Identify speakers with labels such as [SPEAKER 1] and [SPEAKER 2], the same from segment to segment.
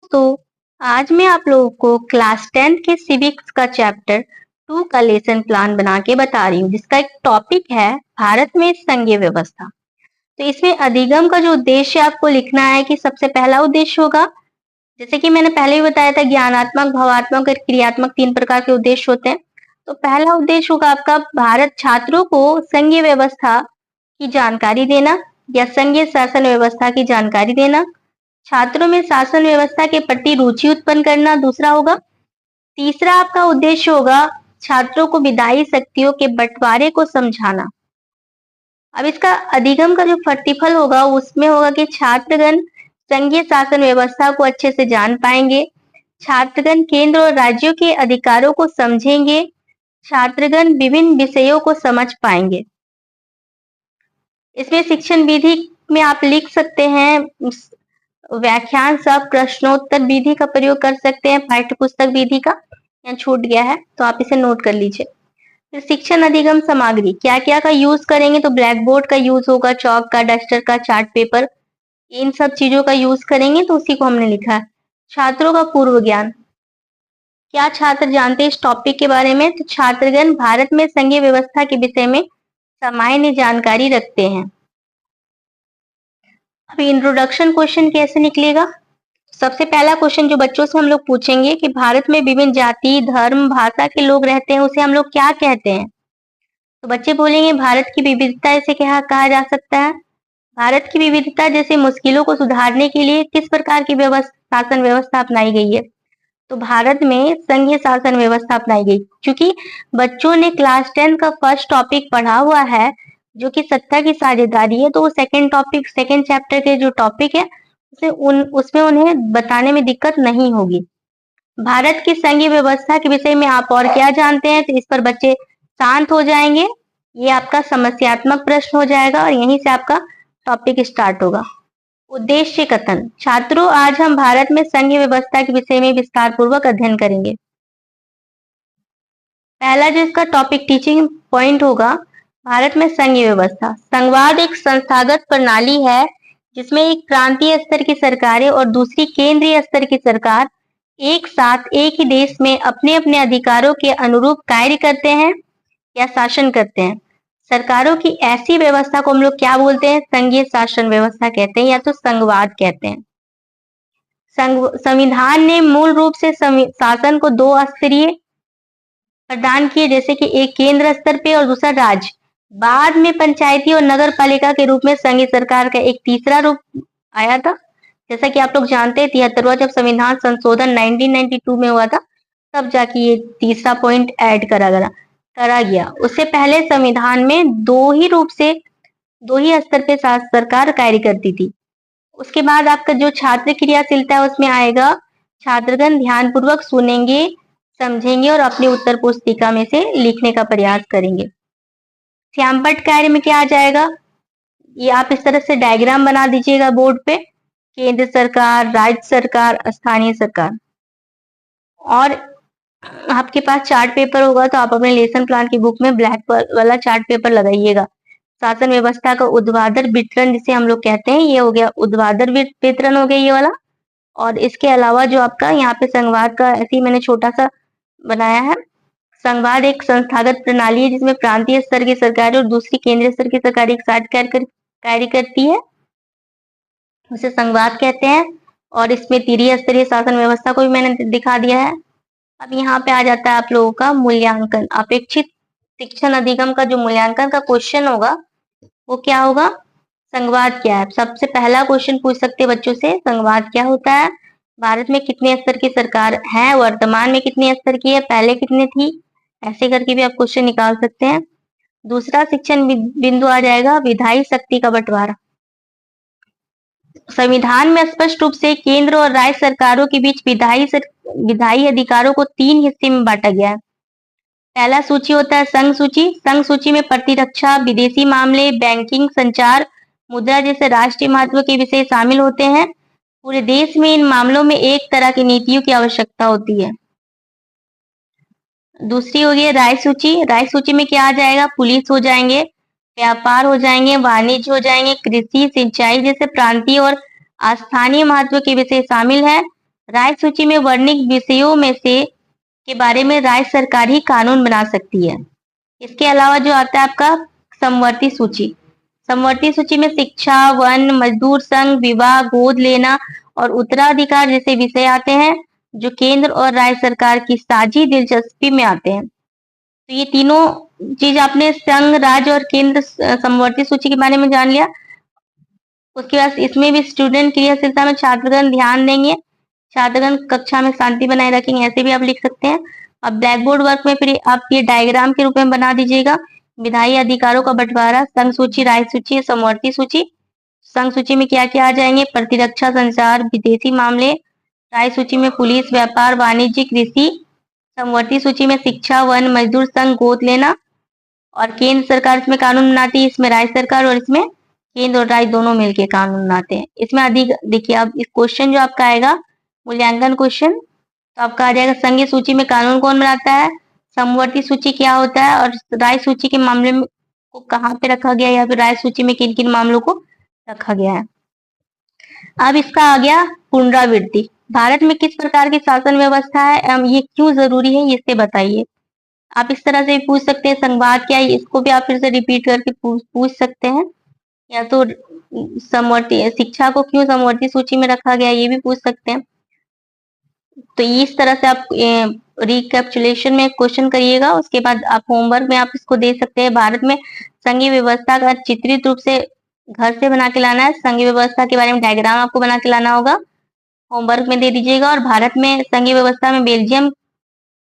[SPEAKER 1] दोस्तों, आज मैं आप लोगों को क्लास 10 के सिविक्स का चैप्टर 2 का लेसन प्लान बना के बता रही हूँ, जिसका एक टॉपिक है भारत में संघीय व्यवस्था। तो इसमें अधिगम का जो उद्देश्य आपको लिखना है कि सबसे पहला उद्देश्य होगा, जैसे कि मैंने पहले भी बताया था, ज्ञानात्मक, भावात्मक और क्रियात्मक 3 प्रकार के उद्देश्य होते हैं। तो पहला उद्देश्य होगा आपका भारत छात्रों को संघीय व्यवस्था की जानकारी देना या संघीय शासन व्यवस्था की जानकारी देना। छात्रों में शासन व्यवस्था के प्रति रुचि उत्पन्न करना दूसरा होगा। तीसरा आपका उद्देश्य होगा छात्रों को विधायी शक्तियों के बंटवारे को समझाना। अब इसका अधिगम का जो प्रतिफल होगा उसमें होगा कि छात्रगण संघीय शासन व्यवस्था को अच्छे से जान पाएंगे, छात्रगण केंद्र और राज्यों के अधिकारों को समझेंगे, छात्रगण विभिन्न विषयों को समझ पाएंगे। इसमें शिक्षण विधि में आप लिख सकते हैं व्याख्यान सब प्रश्नोत्तर विधि का प्रयोग कर सकते हैं, पाठ्य पुस्तक विधि का यहाँ छूट गया है तो आप इसे नोट कर लीजिए। फिर शिक्षण अधिगम सामग्री क्या क्या का यूज करेंगे, तो ब्लैक बोर्ड का यूज होगा, चौक का, डस्टर का, चार्ट पेपर, इन सब चीजों का यूज करेंगे। तो उसी को हमने लिखा है। छात्रों का पूर्व ज्ञान, क्या छात्र जानते हैं इस टॉपिक के बारे में, तो छात्रगण भारत में संघीय व्यवस्था के विषय में सामान्य जानकारी रखते हैं। अब इंट्रोडक्शन क्वेश्चन कैसे निकलेगा। सबसे पहला क्वेश्चन जो बच्चों से हम लोग पूछेंगे कि भारत में विभिन्न जाति, धर्म, भाषा के लोग रहते हैं, उसे हम लोग क्या कहते हैं। तो बच्चे बोलेंगे भारत की विविधता, इसे क्या कहा जा सकता है। भारत की विविधता जैसे मुश्किलों को सुधारने के लिए किस प्रकार की शासन व्यवस्था अपनाई गई है, तो भारत में संघीय शासन व्यवस्था अपनाई गई। क्योंकि बच्चों ने क्लास 10 का फर्स्ट टॉपिक पढ़ा हुआ है जो कि सत्ता की साझेदारी है, तो वो सेकेंड चैप्टर के जो टॉपिक है उसमें उन्हें बताने में दिक्कत नहीं होगी। भारत की संघीय व्यवस्था के विषय में आप और क्या जानते हैं, तो इस पर बच्चे शांत हो जाएंगे। ये आपका समस्यात्मक प्रश्न हो जाएगा और यहीं से आपका टॉपिक स्टार्ट होगा। उद्देश्य कथन, छात्रों आज हम भारत में संघीय व्यवस्था के विषय में विस्तार पूर्वक अध्ययन करेंगे। पहला जो इसका टॉपिक टीचिंग पॉइंट होगा, भारत में संघीय व्यवस्था। संघवाद एक संस्थागत प्रणाली है जिसमें एक प्रांतीय स्तर की सरकारें और दूसरी केंद्रीय स्तर की सरकार एक साथ एक ही देश में अपने अपने अधिकारों के अनुरूप कार्य करते हैं या शासन करते हैं। सरकारों की ऐसी व्यवस्था को हम लोग क्या बोलते हैं, संघीय शासन व्यवस्था कहते हैं या तो संघवाद कहते हैं। संविधान ने मूल रूप से शासन को दो स्तरीय प्रदान किए, जैसे कि एक केंद्र स्तर पे और दूसरा राज्य। बाद में पंचायती और नगर पालिका के रूप में संघीय सरकार का एक तीसरा रूप आया था। जैसा कि आप लोग जानते हैं 73वां जब संविधान संशोधन 1992 में हुआ था, तब जाके ये तीसरा पॉइंट ऐड करा गया। उससे पहले संविधान में दो ही स्तर पे सरकार कार्य करती थी। उसके बाद आपका जो छात्र क्रियाशीलता है उसमें आएगा, छात्रगण ध्यानपूर्वक सुनेंगे, समझेंगे और अपनी उत्तर पुस्तिका में से लिखने का प्रयास करेंगे। श्यामपट्ट कार्य में क्या आ जाएगा, ये आप इस तरह से डायग्राम बना दीजिएगा बोर्ड पे, केंद्र सरकार, राज्य सरकार, स्थानीय सरकार। और आपके पास चार्ट पेपर होगा तो आप अपने लेसन प्लान की बुक में ब्लैक वाला चार्ट पेपर लगाइएगा। शासन व्यवस्था का ऊर्ध्वाधर वितरण जिसे हम लोग कहते हैं, ये हो गया ऊर्ध्वाधर वितरण हो गया ये वाला। और इसके अलावा जो आपका यहाँ पे संघवाद का ऐसे ही मैंने छोटा सा बनाया है। संघवाद एक संस्थागत प्रणाली है जिसमें प्रांतीय स्तर की सरकार और दूसरी केंद्रीय स्तर की सरकार एक साथ कार्य करती है, उसे संघवाद कहते हैं। और इसमें त्रिस्तरीय शासन व्यवस्था को भी मैंने दिखा दिया है। अब यहाँ पे आ जाता है आप लोगों का मूल्यांकन। अपेक्षित शिक्षण अधिगम का जो मूल्यांकन का क्वेश्चन होगा वो क्या होगा, संघवाद क्या है। सबसे पहला क्वेश्चन पूछ सकते हैं बच्चों से, संघवाद क्या होता है, भारत में कितने स्तर की सरकार है, वर्तमान में कितने स्तर की है, पहले कितने थी, ऐसे करके भी आप क्वेश्चन निकाल सकते हैं। दूसरा शिक्षण बिंदु आ जाएगा विधायी शक्ति का बंटवारा। संविधान में स्पष्ट रूप से केंद्र और राज्य सरकारों के बीच विधायी अधिकारों को 3 हिस्से में बांटा गया है। पहला सूची होता है संघ सूची। संघ सूची में प्रतिरक्षा, विदेशी मामले, बैंकिंग, संचार, मुद्रा जैसे राष्ट्रीय महत्व के विषय शामिल होते हैं। पूरे देश में इन मामलों में एक तरह की नीतियों की आवश्यकता होती है। दूसरी हो गई राय सूची। राय सूची में क्या आ जाएगा, पुलिस हो जाएंगे, व्यापार हो जाएंगे, वाणिज्य हो जाएंगे, कृषि, सिंचाई जैसे प्रांतीय और स्थानीय महत्व के विषय शामिल है। राय सूची में वर्णित विषयों में से के बारे में राज्य सरकार ही कानून बना सकती है। इसके अलावा जो आता है आपका समवर्ती सूची। समवर्ती सूची में शिक्षा, वन, मजदूर संघ, विवाह, गोद लेना और उत्तराधिकार जैसे विषय आते हैं, जो केंद्र और राज्य सरकार की साझी दिलचस्पी में आते हैं। तो ये तीनों चीज आपने संघ, राज्य और केंद्र समवर्ती सूची के बारे में जान लिया। उसके बाद इसमें भी स्टूडेंट क्रियाशीलता में छात्रगण ध्यान देंगे, छात्रगण कक्षा में शांति बनाए रखेंगे, ऐसे भी आप लिख सकते हैं। अब ब्लैक बोर्ड वर्क में फिर आप ये डायग्राम के रूप में बना दीजिएगा। विधायी अधिकारों का बंटवारा, संघ सूची, राज्य सूची, समवर्ती सूची। संघ सूची में क्या क्या आ जाएंगे? प्रतिरक्षा, संचार, विदेशी मामले। राज्य सूची में पुलिस, व्यापार, वाणिज्य, कृषि। समवर्ती सूची में शिक्षा, वन, मजदूर संघ, गोद लेना। और केंद्र सरकार इसमें कानून बनाती है, इसमें राज्य सरकार और इसमें केंद्र और राज्य दोनों मिलकर कानून बनाते हैं। इसमें अधिक देखिए, अब इस क्वेश्चन जो आपका आएगा मूल्यांकन क्वेश्चन, तो आपका आ जाएगा संघीय सूची में कानून कौन बनाता है, समवर्ती सूची क्या होता है, और राज्य सूची के मामले में को कहाँ पे रखा गया है, या फिर राज्य सूची में किन किन मामलों को रखा गया है। अब इसका आ गया पुनरावृत्ति। भारत में किस प्रकार की शासन व्यवस्था है एवं ये क्यों जरूरी है, इससे बताइए। आप इस तरह से पूछ सकते हैं, संवाद क्या है, इसको भी आप फिर से रिपीट करके पूछ सकते हैं। या तो समवर्ती शिक्षा को क्यों समवर्ती सूची में रखा गया, ये भी पूछ सकते हैं। तो इस तरह से आप रिकैप्चुलेशन में क्वेश्चन करिएगा, उसके बाद आप होमवर्क में आप इसको दे सकते हैं। भारत में संघीय व्यवस्था का चित्रित रूप से घर से बना के लाना है, संघीय व्यवस्था के बारे में डायग्राम आपको बना के लाना होगा, होमवर्क में दे दीजिएगा। और भारत में संघीय व्यवस्था में बेल्जियम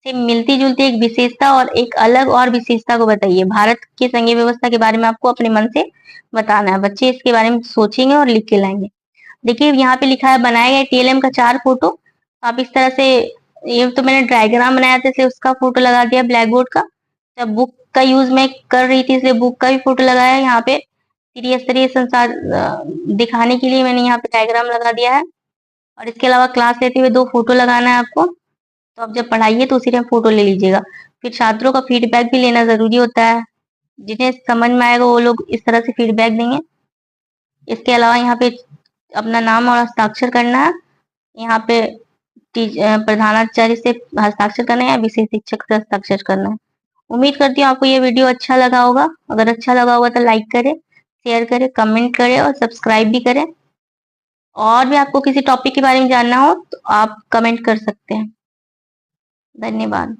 [SPEAKER 1] से मिलती जुलती एक विशेषता और एक अलग और विशेषता को बताइए। भारत की संघीय व्यवस्था के बारे में आपको अपने मन से बताना है। बच्चे इसके बारे में सोचेंगे और लिख के लाएंगे। देखिए यहाँ पे लिखा है बनाए गए टीएलएम का 4 फोटो। आप इस तरह से, ये तो मैंने डायग्राम बनाया था इसलिए उसका फोटो लगा दिया ब्लैक बोर्ड का। जब बुक का यूज मैं कर रही थी इसलिए बुक का भी फोटो लगाया। यहाँ पे त्रिस्तरीय संसार दिखाने के लिए मैंने यहाँ पे डायग्राम लगा दिया है। और इसके अलावा क्लास लेते हुए 2 फोटो लगाना है आपको। तो आप जब पढ़ाइए तो उसी टाइम फोटो ले लीजिएगा। फिर छात्रों का फीडबैक भी लेना जरूरी होता है, जिन्हें समझ में आएगा वो लोग इस तरह से फीडबैक देंगे। इसके अलावा यहाँ पे अपना नाम और हस्ताक्षर करना है। यहाँ पे प्रधानाचार्य से हस्ताक्षर करना है या विषय शिक्षक से हस्ताक्षर करना है। उम्मीद करती हूँ आपको ये वीडियो अच्छा लगा होगा। अगर अच्छा लगा होगा तो लाइक करें, शेयर करें, कमेंट करें और सब्सक्राइब भी करें। और भी आपको किसी टॉपिक के बारे में जानना हो तो आप कमेंट कर सकते हैं। धन्यवाद।